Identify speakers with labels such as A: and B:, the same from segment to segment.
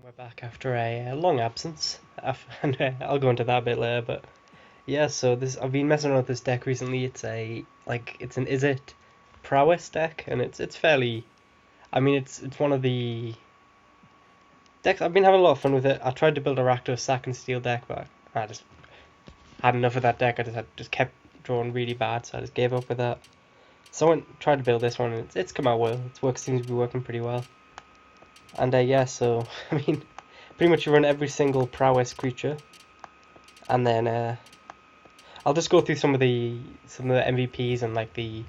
A: We're back after a long absence, and I'll go into that a bit later. But yeah, so this I've been messing around with this deck recently. It's an Izzet Prowess deck, and it's fairly. I mean, it's one of the decks I've been having a lot of fun with it. I tried to build a Rakdos Sack and Steel deck, but I just had enough of that deck. I just kept drawing really bad, so I just gave up with that. So I tried to build this one, and it's come out well. Seems to be working pretty well. And yeah, so I mean, pretty much you run every single prowess creature, and then I'll just go through some of the MVPs and like the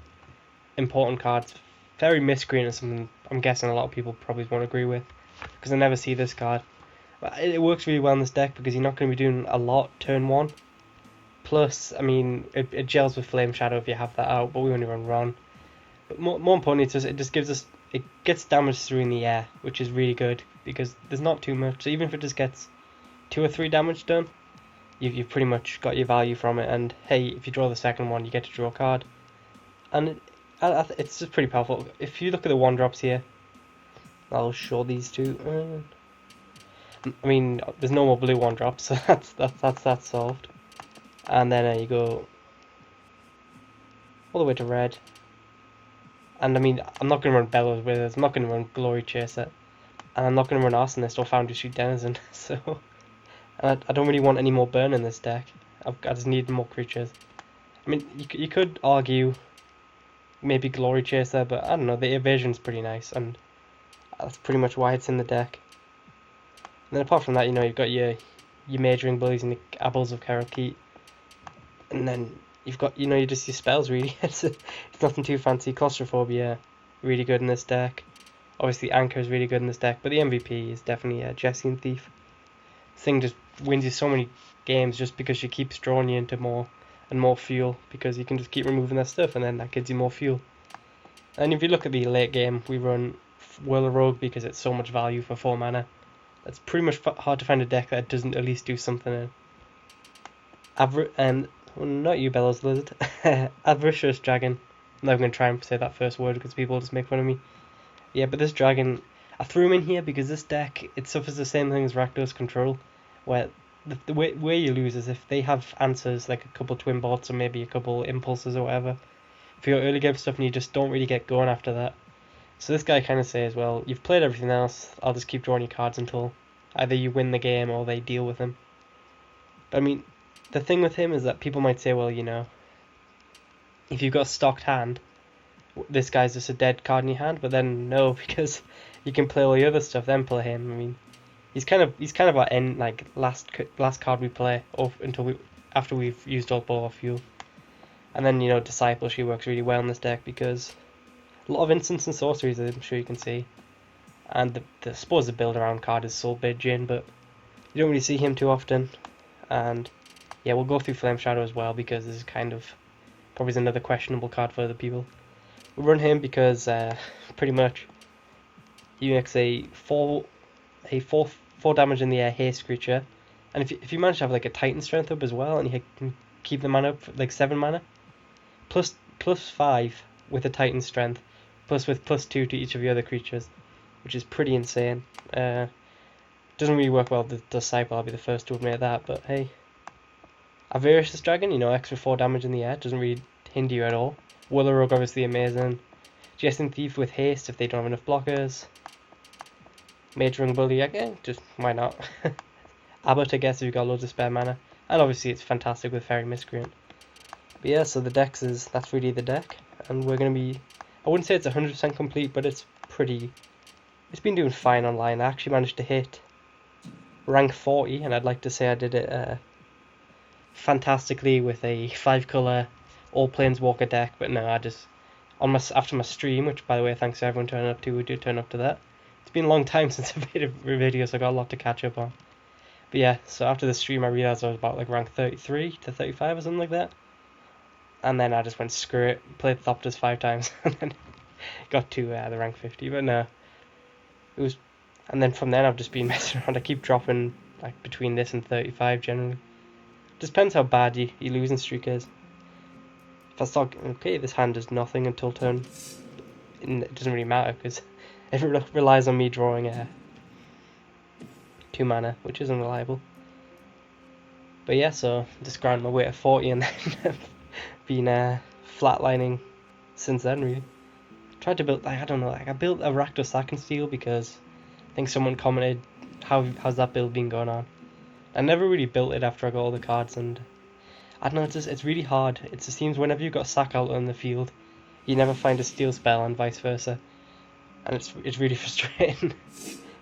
A: important cards. Very miscreant is something I'm guessing a lot of people probably won't agree with, because I never see this card. But it works really well in this deck because you're not going to be doing a lot turn one. Plus, I mean, it gels with Flame Shadow if you have that out, but we only run Ron. But more importantly, it just gives us, it gets damage through in the air, which is really good because there's not too much. So even if it just gets 2 or 3 damage done, you've pretty much got your value from it. And hey, if you draw the second one, you get to draw a card, and it's just pretty powerful. If you look at the 1-drops here, I'll show these two. I mean, there's no more blue 1-drops, so that's solved. And then you go all the way to red. And I mean, I'm not going to run Bellows Withers, I'm not going to run Glory Chaser, and I'm not going to run Arsonist or Foundry Street Denizen, so. And I don't really want any more burn in this deck. I just need more creatures. I mean, you could argue maybe Glory Chaser, but I don't know, the evasion's pretty nice, and that's pretty much why it's in the deck. And then apart from that, you've got your Majoring Bullies and the Apples of Kerakit, and then you've got, just your spells, really. It's nothing too fancy. Claustrophobia, really good in this deck. Obviously, Anchor is really good in this deck, but the MVP is definitely Jesse and Thief. This thing just wins you so many games just because she keeps drawing you into more and more fuel, because you can just keep removing that stuff, and then that gives you more fuel. And if you look at the late game, we run Whirler Rogue because it's so much value for 4 mana. It's pretty much hard to find a deck that doesn't at least do something. Not you, Bellows Lizard. Avaricious Dragon. I'm not going to try and say that first word because people will just make fun of me. Yeah, but this dragon, I threw him in here because this deck, it suffers the same thing as Rakdos Control, where the way you lose is if they have answers like a couple Twin Bots or maybe a couple Impulses or whatever for your early game stuff, and you just don't really get going after that. So this guy kind of says, well, you've played everything else, I'll just keep drawing your cards until either you win the game or they deal with him. But I mean, the thing with him is that people might say, well, if you've got a stocked hand, this guy's just a dead card in your hand. But then no, because you can play all the other stuff, then play him. I mean, he's kind of our end, like last card we play, or after we've used up all our fuel. And then Disciple, she works really well in this deck because a lot of instants and sorceries, I'm sure you can see. And I suppose the build around card is Soul Bid Jin, but you don't really see him too often. And yeah, we'll go through Flame Shadow as well because this is kind of probably another questionable card for other people. We'll run him because pretty much he makes a 4 damage in the air haste creature, and if you manage to have like a Titan Strength up as well, and you can keep the mana up for like 7 mana, plus 5 with a Titan Strength, plus with +2 to each of the other creatures, which is pretty insane. Doesn't really work well with the Disciple, I'll be the first to admit that, but hey. Avaricious Dragon, extra 4 damage in the air, doesn't really hinder you at all. Whirler Rogue, obviously amazing. Jesse and Thief with haste if they don't have enough blockers. Majoring Bully, again, just why not? Abbott, I guess, if you've got loads of spare mana. And obviously it's fantastic with Fairy Miscreant. But yeah, so that's really the deck. And we're going to be, I wouldn't say it's 100% complete, but it's been doing fine online. I actually managed to hit rank 40, and I'd like to say I did it fantastically with a 5-color all Planeswalker deck, but no, I just after my stream, which by the way, thanks to everyone turning up to, we did turn up to that. It's been a long time since I've made a video, so I got a lot to catch up on. But yeah, so after the stream, I realized I was about like rank 33 to 35 or something like that, and then I just went screw it, played Thopters 5 times, and then got to the rank 50. But no, it was, and then from then I've just been messing around. I keep dropping like between this and 35 generally. Just depends how bad your losing streak is. If I start, okay, this hand does nothing until turn, it doesn't really matter because it relies on me drawing 2 mana, which is unreliable. But yeah, so just grinding my way to 40 and then been flatlining since then, really. Tried to build, like, I don't know, like I built a Rakdos Sack and Steel because I think someone commented, how's that build been going on? I never really built it after I got all the cards, and I don't know, it's really hard. It just seems whenever you've got Sack out on the field, you never find a Steel spell and vice versa. And it's really frustrating.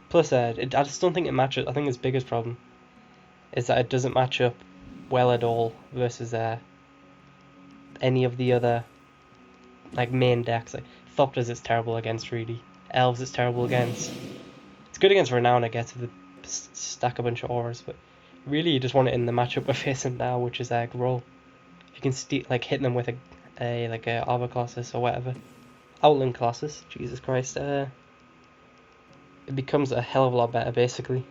A: Plus, I just don't think it matches. I think its biggest problem is that it doesn't match up well at all versus any of the other like main decks. Like Thopters, it's terrible against, really. Elves, it's terrible against. It's good against Renown, I guess, if they stack a bunch of auras, but really you just want it in the matchup we're facing now, which is Groll. If you can like hit them with a like a Arbor Colossus or whatever, Outland Colossus, Jesus Christ, it becomes a hell of a lot better, basically.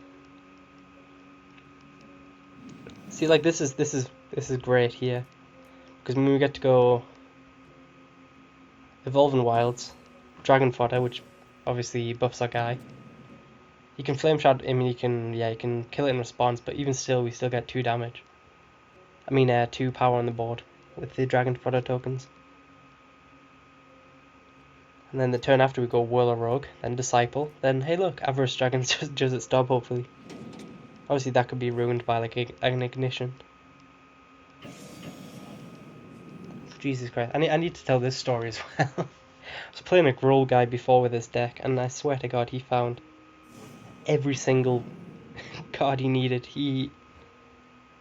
A: See, like this is great here, because when we get to go Evolving Wilds, Dragon Fodder, which obviously buffs our guy. You can Flame Shot. I mean, you can kill it in response, but even still, we still get 2 damage. I mean, 2 power on the board with the Dragon Fodder tokens. And then the turn after we go Whirler Rogue, then Disciple, then hey look, Avarice Dragon does its job, hopefully. Obviously that could be ruined by like an Ignition. Jesus Christ, I need to tell this story as well. I was playing a Groll guy before with this deck, and I swear to God he found every single card he needed. It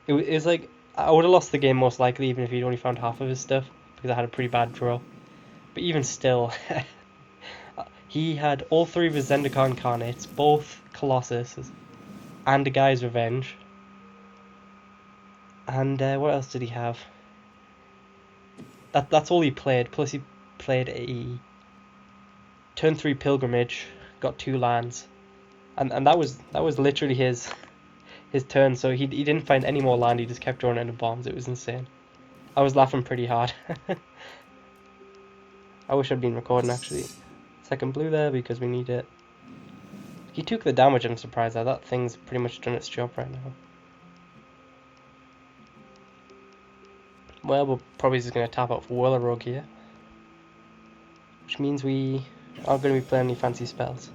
A: was like, I would have lost the game most likely even if he'd only found half of his stuff, because I had a pretty bad draw. But even still, he had all 3 of his Zendikar Incarnates, both Colossuses, and a Guy's Revenge. And what else did he have? That's all he played. Plus he played a turn 3 Pilgrimage, got 2 lands, and that was literally his turn. So he didn't find any more land. He just kept drawing into bombs. It was insane. I was laughing pretty hard. I wish I'd been recording actually. Second blue there because we need it. He took the damage. I'm surprised that thing's pretty much done its job right now. Well, we're probably just going to tap out for Whirler Rogue here, which means we aren't going to be playing any fancy spells.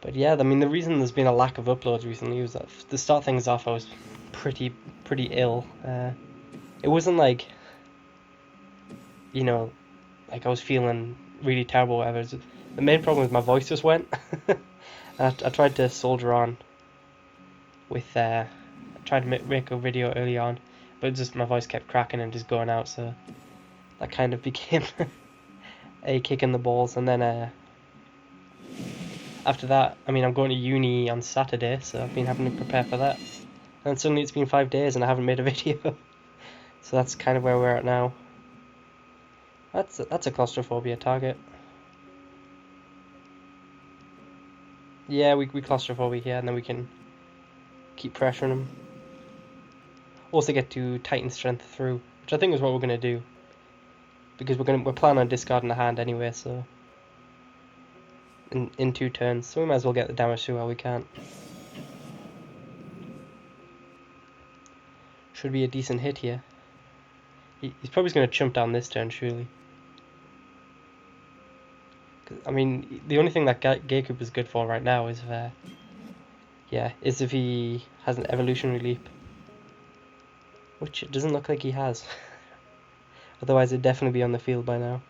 A: But yeah, I mean, the reason there's been a lack of uploads recently was that to start things off, I was pretty ill. It wasn't like, you know, like I was feeling really terrible or whatever. The main problem was my voice just went. I tried to soldier on with, I tried to make a video early on, but just my voice kept cracking and just going out, so that kind of became a kick in the balls. And then after that, I mean, I'm going to uni on Saturday, so I've been having to prepare for that. And suddenly it's been 5 days and I haven't made a video. So that's kind of where we're at now. That's a claustrophobia target. Yeah, we claustrophobia here, and then we can keep pressuring him. Also get to Titan Strength through, which I think is what we're gonna do, because we're planning on discarding a hand anyway. So in 2 turns, so we might as well get the damage through while we can. Should be a decent hit here. He's probably going to chump down this turn, surely. I mean, the only thing that Gaekup is good for right now is if he has an evolutionary leap, which it doesn't look like he has. Otherwise, it'd definitely be on the field by now.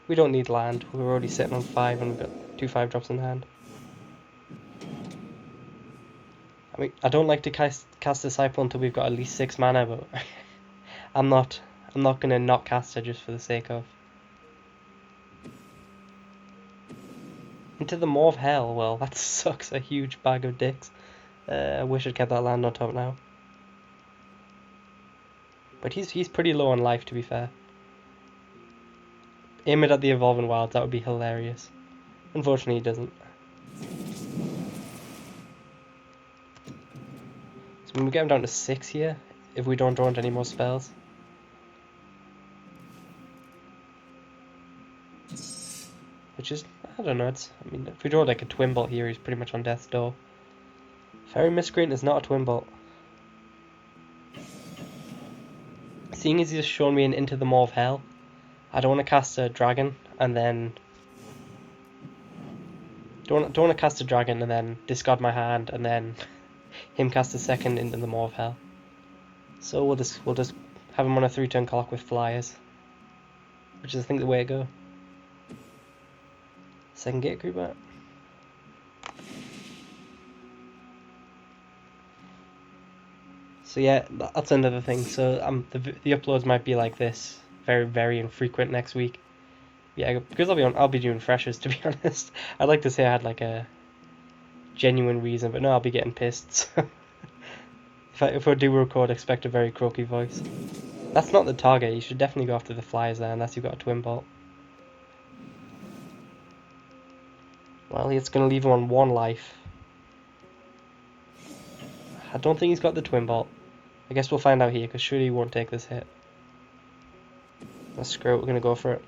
A: We don't need land. We're already sitting on 5 and we've got 2 5-drops in hand. I mean, I don't like to cast Disciple until we've got at least 6 mana, but I'm not gonna not cast it just for the sake of. Into the Maw of Hell. Well, that sucks. A huge bag of dicks. I wish I'd kept that land on top now. But he's pretty low on life, to be fair. Aim it at the Evolving Wilds. That would be hilarious. Unfortunately, he doesn't. So when we get him down to 6 here, if we don't draw into any more spells. Which is I don't know. I mean, if we draw like a twin bolt here, he's pretty much on death's door. Fairy Miscreant is not a twin bolt. Seeing as he's shown me an Into the Maw of Hell, I don't want to cast a dragon and then don't want to cast a dragon and then discard my hand and then him cast a second Into the Maw of Hell. So we'll just have him on a 3-turn clock with flyers, which is I think the way to go. Second gate creeper. So yeah, that's another thing. So the uploads might be like this, very very infrequent next week. Yeah, because I'll be doing freshers, to be honest. I'd like to say I had like a genuine reason, but no, I'll be getting pissed. So if I do record, expect a very croaky voice. That's not the target. You should definitely go after the flyers there, unless you've got a twin bolt. Well, it's going to leave him on 1 life. I don't think he's got the twin bolt. I guess we'll find out here, because surely he won't take this hit. Let's screw it, we're going to go for it.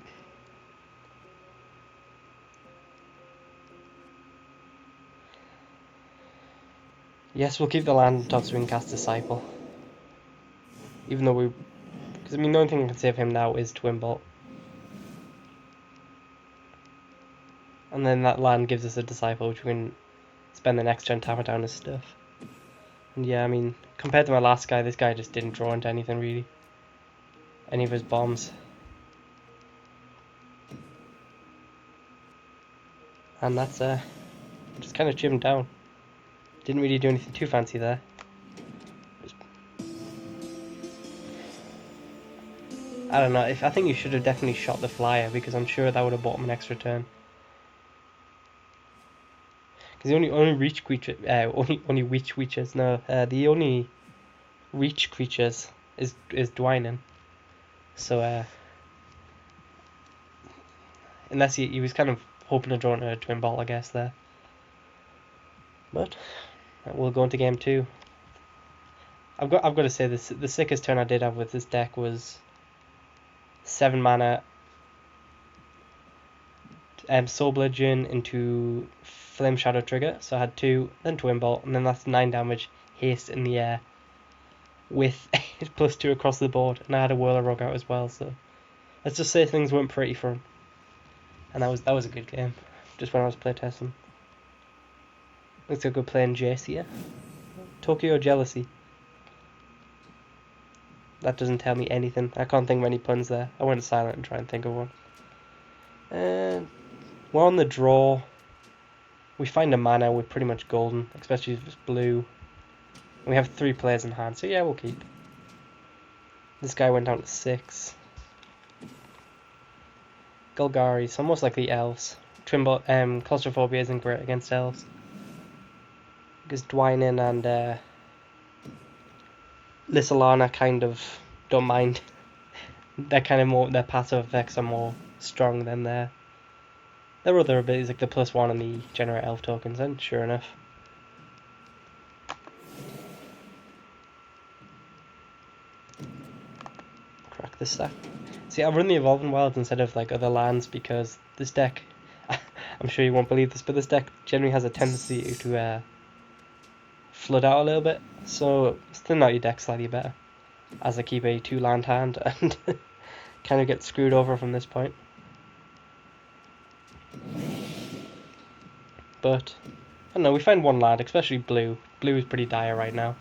A: Yes, we'll keep the land on top so we can cast Disciple. Even though because I mean, the only thing that can save him now is Twin Bolt. And then that land gives us a Disciple, which we can spend the next turn tapping down his stuff. And yeah, I mean, compared to my last guy, this guy just didn't draw into anything really. Any of his bombs. And that's just kind of chip him down. Didn't really do anything too fancy there. I don't know. I think you should have definitely shot the flyer, because I'm sure that would have bought him an extra turn. Because the only reach creature, only reach creatures. No, the only reach creatures is Dwynen. So unless he was kind of hoping to draw a twin bolt, I guess there. But we'll go into game 2. I've got to say this: the sickest turn I did have with this deck was 7 mana, Soul Bludgeon into Flame Shadow trigger. So I had 2, then Twin Bolt, and then that's 9 damage, haste in the air, with +2 across the board. And I had a Whirler Rug out as well. So let's just say things went pretty for him. And that was a good game. Just when I was playtesting. Looks like we're playing Jace here. Tokyo Jealousy. That doesn't tell me anything. I can't think of any puns there. I went silent and try and think of one. And we're on the draw. We find a mana, we're pretty much golden, especially if it's blue. And we have 3 players in hand, so yeah, we'll keep. This guy went down to 6. Golgari, so most likely Elves. Claustrophobia isn't great against Elves. Because Dwynen and Lissalana kind of don't mind. They're kind of more, their passive effects are more strong than their other abilities, like the +1 and the generate elf tokens, and sure enough. Crack this stack. See, I run the Evolving Wilds instead of like other lands because this deck, I'm sure you won't believe this, but this deck generally has a tendency to flood out a little bit, so thin out your deck slightly better, as I keep a 2 land hand and kind of get screwed over from this point. But I don't know, we find 1 land, especially blue. Blue is pretty dire right now,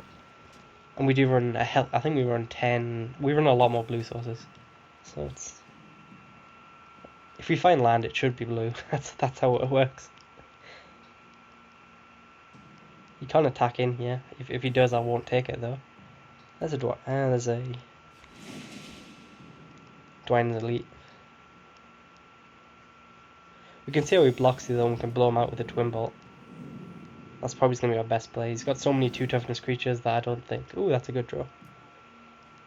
A: and we do run I think we run 10. We run a lot more blue sources, so it's, if we find land, it should be blue. that's how it works. He can't attack in here. If he does, I won't take it though. There's a Dwynen's Elite. We can see how he blocks these, and we can blow him out with a Twin Bolt. That's probably going to be our best play. He's got so many 2 toughness creatures that I don't think... Ooh, that's a good draw.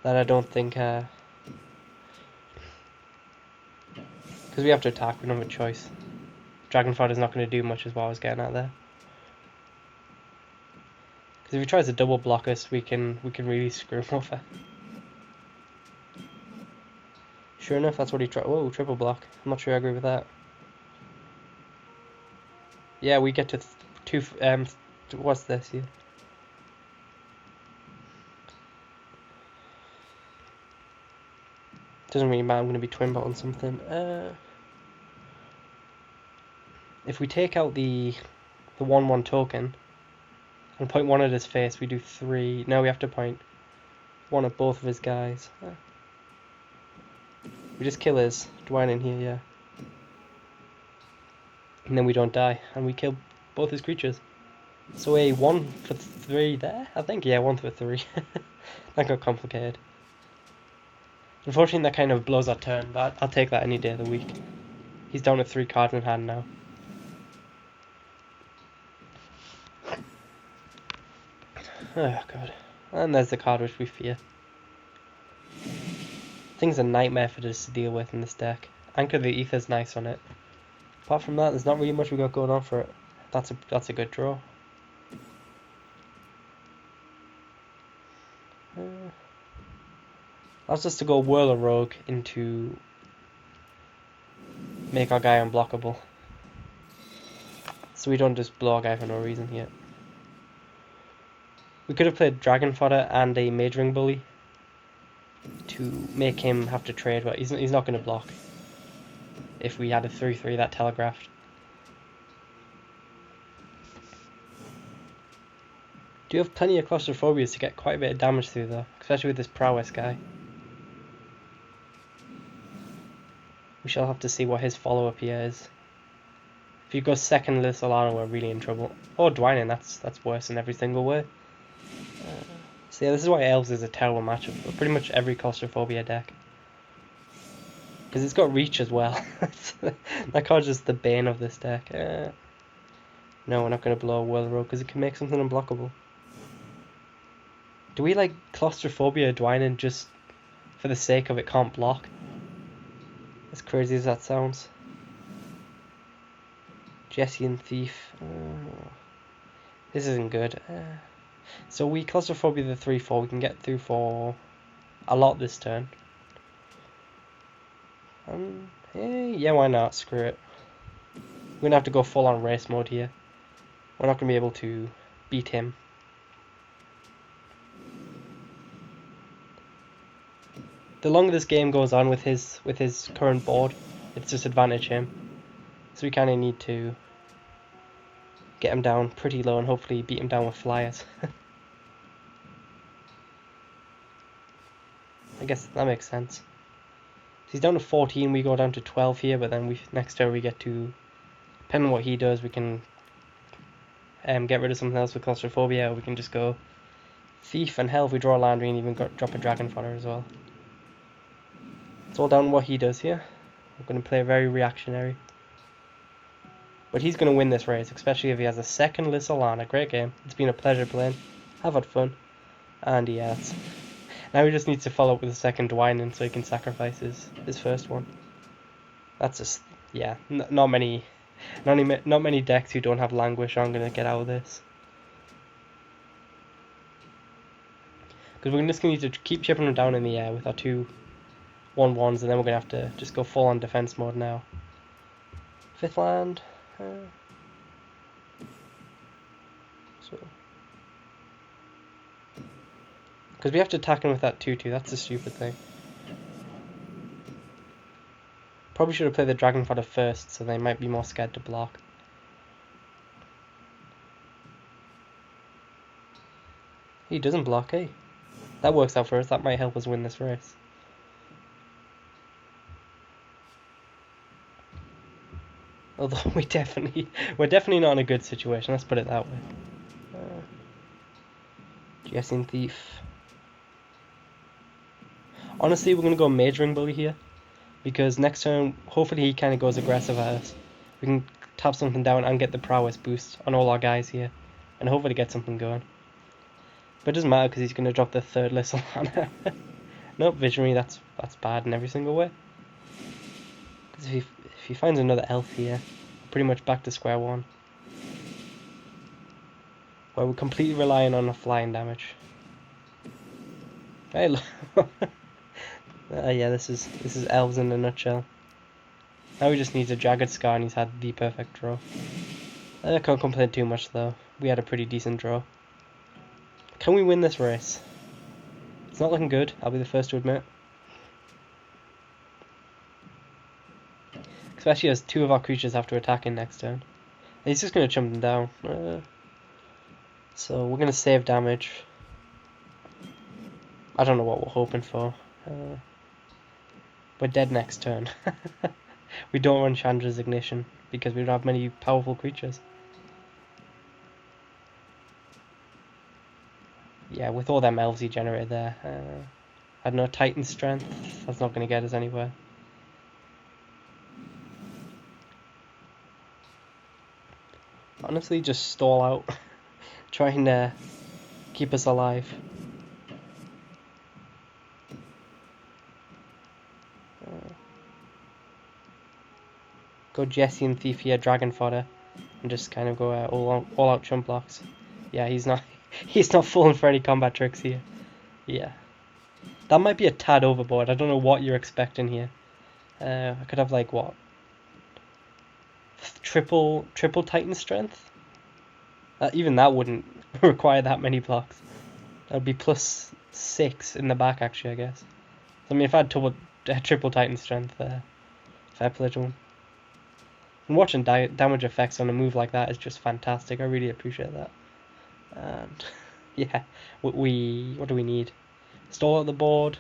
A: That I don't think... Because we have to attack, we don't have a choice. Dragonfire is not going to do much, is what I was getting at there. Because if he tries to double block us, we can really screw him over. Sure enough, that's what he tried. Whoa, triple block. I'm not sure I agree with that. Yeah, we get to two. What's this here? Doesn't really matter. I'm going to be twin bot on something. If we take out the 1/1 token and point one at his face, we do 3. No, we have to point one at both of his guys. We just kill his Dwayne in here, yeah. And then we don't die, and we kill both his creatures. So a 1 for 3 there, I think. Yeah, 1 for 3. That got complicated. Unfortunately, that kind of blows our turn, but I'll take that any day of the week. He's down to 3 cards in hand now. Oh god. And there's the card which we fear. Thing's a nightmare for us to deal with in this deck. Anchor the Ether's nice on it. Apart from that, there's not really much we got going on for it. That's a good draw. That's just to go Whirler Rogue into make our guy unblockable. So we don't just blow our guy for no reason here. We could have played Dragon Fodder and a Mage Ring Bully to make him have to trade, but he's not going to block. If we had a 3/3 that telegraphed. Do have plenty of claustrophobias to get quite a bit of damage through though, especially with this Prowess guy. We shall have to see what his follow-up here is. If he goes second Lith Solana, we're really in trouble. Oh, Dwynen, that's worse in every single way. So yeah, this is why Elves is a terrible matchup for pretty much every claustrophobia deck. Because it's got reach as well. That card's just the bane of this deck. No, we're not going to blow a Whirl Rogue because it can make something unblockable. Do we like claustrophobia Dwynen just for the sake of it can't block? As crazy as that sounds. Jesse and Thief. This isn't good. So we claustrophobia the 3/4. We can get through for a lot this turn. Yeah, why not? Screw it. We're going to have to go full on race mode here. We're not going to be able to beat him. The longer this game goes on with his current board, it's disadvantage him. So we kind of need to get him down pretty low and hopefully beat him down with flyers. I guess that makes sense. So he's down to 14, we go down to 12 here, but then next turn we get to, depending on what he does, we can get rid of something else with claustrophobia, or we can just go Thief, and hell, if we draw a land, we can even drop a Dragon Fodder as well. It's all down to what he does here. I'm going to play very reactionary. But he's going to win this race, especially if he has a second Lith Solana. Great game. It's been a pleasure playing. I've had fun. And yeah, now he just needs to follow up with a second Dwynen so he can sacrifice his first one. That's just, yeah, not many decks who don't have Languish are going to get out of this. Because we're just going to need to keep chipping them down in the air with our 2 1/1s, and then we're going to have to just go full on defense mode now. 5th land. Because we have to attack him with that 2/2, that's the stupid thing. Probably should have played the Dragon Fodder first, so they might be more scared to block. He doesn't block, eh? That works out for us, that might help us win this race. Although we're definitely not in a good situation, let's put it that way. Jesse and Thief. Honestly, we're going to go Mage Ring Bully here. Because next turn, hopefully he kind of goes aggressive at us. We can tap something down and get the Prowess boost on all our guys here. And hopefully get something going. But it doesn't matter because he's going to drop the 3rd Lith Solana. Nope, Visionary, that's bad in every single way. Because if he finds another Elf here, pretty much back to square one. Where we're completely relying on a flying damage. Hey, look. Yeah, this is Elves in a nutshell. Now he just needs a Jagged Scar and he's had the perfect draw. I can't complain too much though. We had a pretty decent draw. Can we win this race? It's not looking good, I'll be the first to admit. Especially as two of our creatures have to attack in next turn. And he's just going to chump them down. So we're going to save damage. I don't know what we're hoping for. We're dead next turn. We don't run Chandra's Ignition because we don't have many powerful creatures. Yeah, with all them elves he generated there. I don't know, Titan Strength. That's not going to get us anywhere. Honestly, just stall out. Try and keep us alive. Go Jesse and Thief here, Dragon Fodder, and just kind of go all out chump blocks. Yeah, he's not falling for any combat tricks here. Yeah, that might be a tad overboard. I don't know what you're expecting here. I could have like what, triple Titan Strength. Even that wouldn't require that many blocks. That'd be +6 in the back actually, I guess. I mean, if I had triple Titan Strength, fair play to him. And watching damage effects on a move like that is just fantastic. I really appreciate that. And yeah, what do we need? Stall at the board,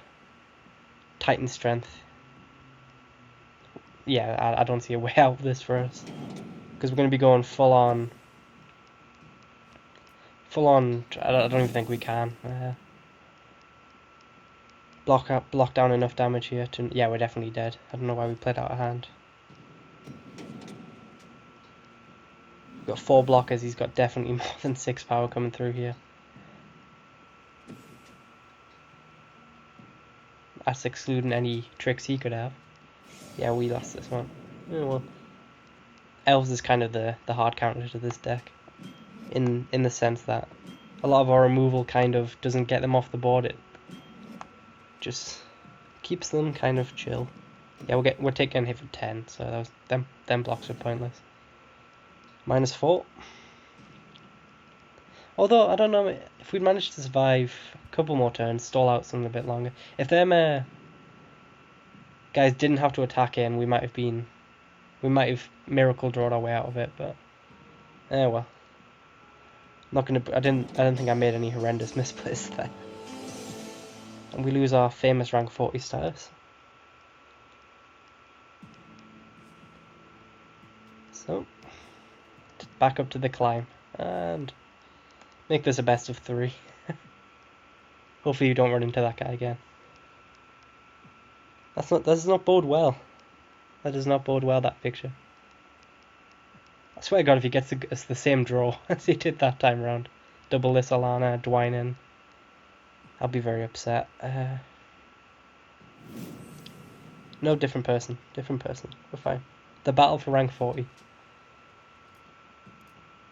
A: Titan Strength. Yeah, I don't see a way out of this for us because we're going to be going full on. I don't even think we can block down enough damage here to. Yeah, we're definitely dead. I don't know why we played out of hand. We've got 4 blockers. He's got definitely more than 6 power coming through here. That's excluding any tricks he could have. Yeah, we lost this one. Oh, well, Elves is kind of the hard counter to this deck, in the sense that a lot of our removal kind of doesn't get them off the board. It just keeps them kind of chill. Yeah, we're taking a hit for 10, so that was them blocks are pointless. -4. Although I don't know if we'd managed to survive a couple more turns, stall out something a bit longer. If them guys didn't have to attack in, we might have miracle drawed our way out of it. But well, not gonna. I don't think I made any horrendous misplays there. And we lose our famous rank 40 status. So back up to the climb and make this a best of 3. Hopefully you don't run into that guy again. That does not bode well. That does not bode well, that picture. I swear to God, if he gets us the same draw as he did that time round, double this Alana, Dwynen, I'll be very upset. No, different person. We're fine. The battle for rank 40.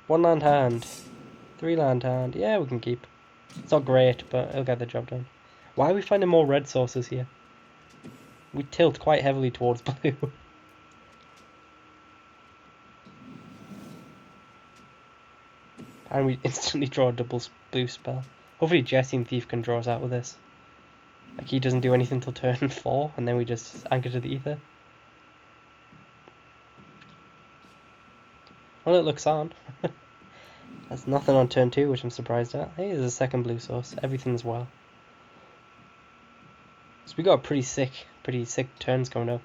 A: 1 land hand. 3 land hand. Yeah, we can keep. It's not great, but it'll get the job done. Why are we finding more red sources here? We tilt quite heavily towards blue. And we instantly draw a double blue spell. Hopefully Jesse and Thief can draw us out with this. Like he doesn't do anything till turn 4, and then we just anchor to the ether. Well, it looks on. There's nothing on turn 2, which I'm surprised at. Hey, there's a second blue source. Everything's well. So we got pretty sick turns coming up.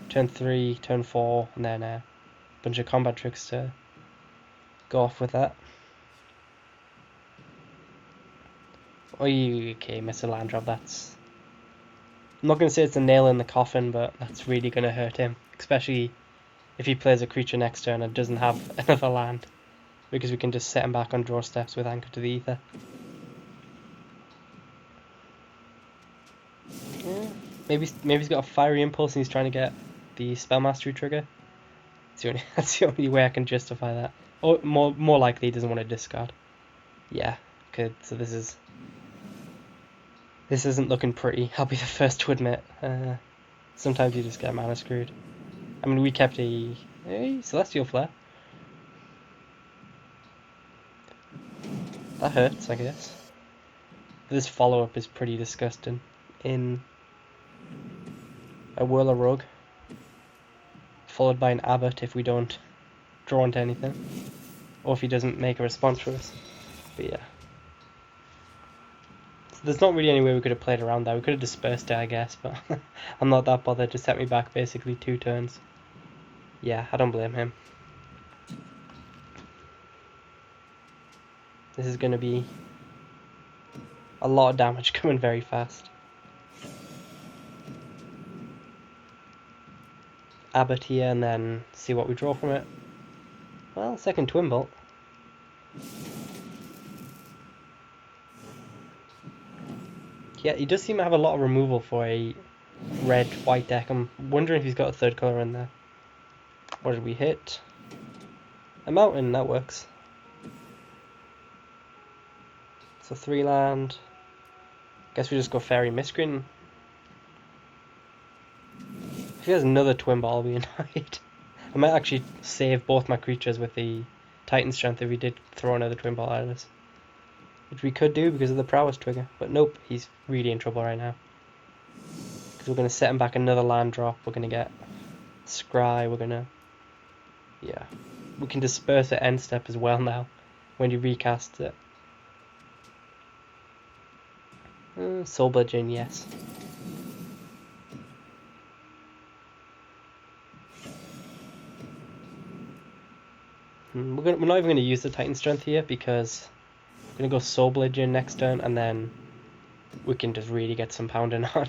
A: Turn 3, turn 4, and then a bunch of combat tricks to go off with that. Okay, miss a land drop. That's. I'm not going to say it's a nail in the coffin, but that's really going to hurt him. Especially if he plays a creature next turn and doesn't have another land. Because we can just set him back on draw steps with Anchor to the Ether. Yeah, maybe he's got a Fiery Impulse and he's trying to get the Spell Mastery trigger. That's the only way I can justify that. Or more likely he doesn't want to discard. Yeah, good. So this isn't looking pretty. I'll be the first to admit. Sometimes you just get mana screwed. I mean, we kept a Celestial Flare. That hurts, I guess. This follow-up is pretty disgusting. In a Whirler Rogue, followed by an Abbot if we don't draw into anything, or if he doesn't make a response for us. But yeah. So there's not really any way we could have played around that. We could have dispersed it, I guess, but I'm not that bothered to set me back basically 2 turns. Yeah, I don't blame him. This is going to be a lot of damage coming very fast. Abbot here and then see what we draw from it. Well, second Twin Bolt. Yeah, he does seem to have a lot of removal for a red-white deck. I'm wondering if he's got a third colour in there. What did we hit? A mountain, that works. So 3 land. Guess we just go Fairy Miscreant. If he has another Twin Ball, I'll be annoyed. I might actually save both my creatures with the Titan Strength if we did throw another Twin Ball at us. Which we could do because of the Prowess trigger. But nope, he's really in trouble right now. Because we're going to set him back another land drop. We're going to get Scry. We're going to... Yeah. We can disperse at end step as well now. When you recast it. Soul Bludgeon, yes. We're not even going to use the Titan Strength here because we're going to go Soul Bludgeon next turn and then we can just really get some pounding on.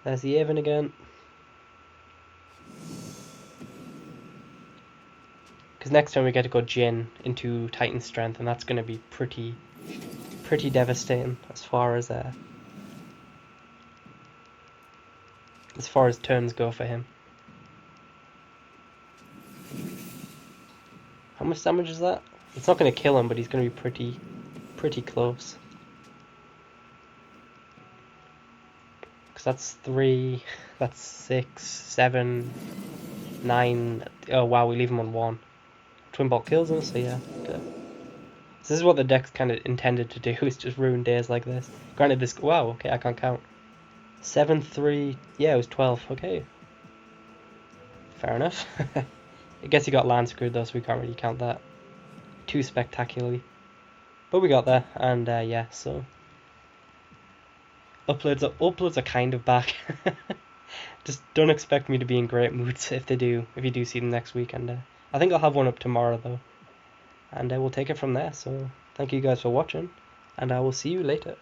A: There's the Aven again. Because next time we get to go Jin into Titan Strength and that's going to be pretty devastating as far as turns go for him. How much damage is that? It's not going to kill him, but he's going to be pretty close. Because that's 3, that's 6, 7, 9. Oh wow, we leave him on 1. Twin Bolt kills him, so yeah. Okay. So this is what the deck's kind of intended to do, is just ruin days like this. Granted, this... Wow, okay, I can't count. 7, 3... Yeah, it was 12, okay. Fair enough. I guess he got land screwed though, so we can't really count that too spectacularly. But we got there, and yeah, so... Uploads are kind of back. Just don't expect me to be in great moods if you do see them next week, and I think I'll have one up tomorrow though. And we'll take it from there, so thank you guys for watching, and I will see you later.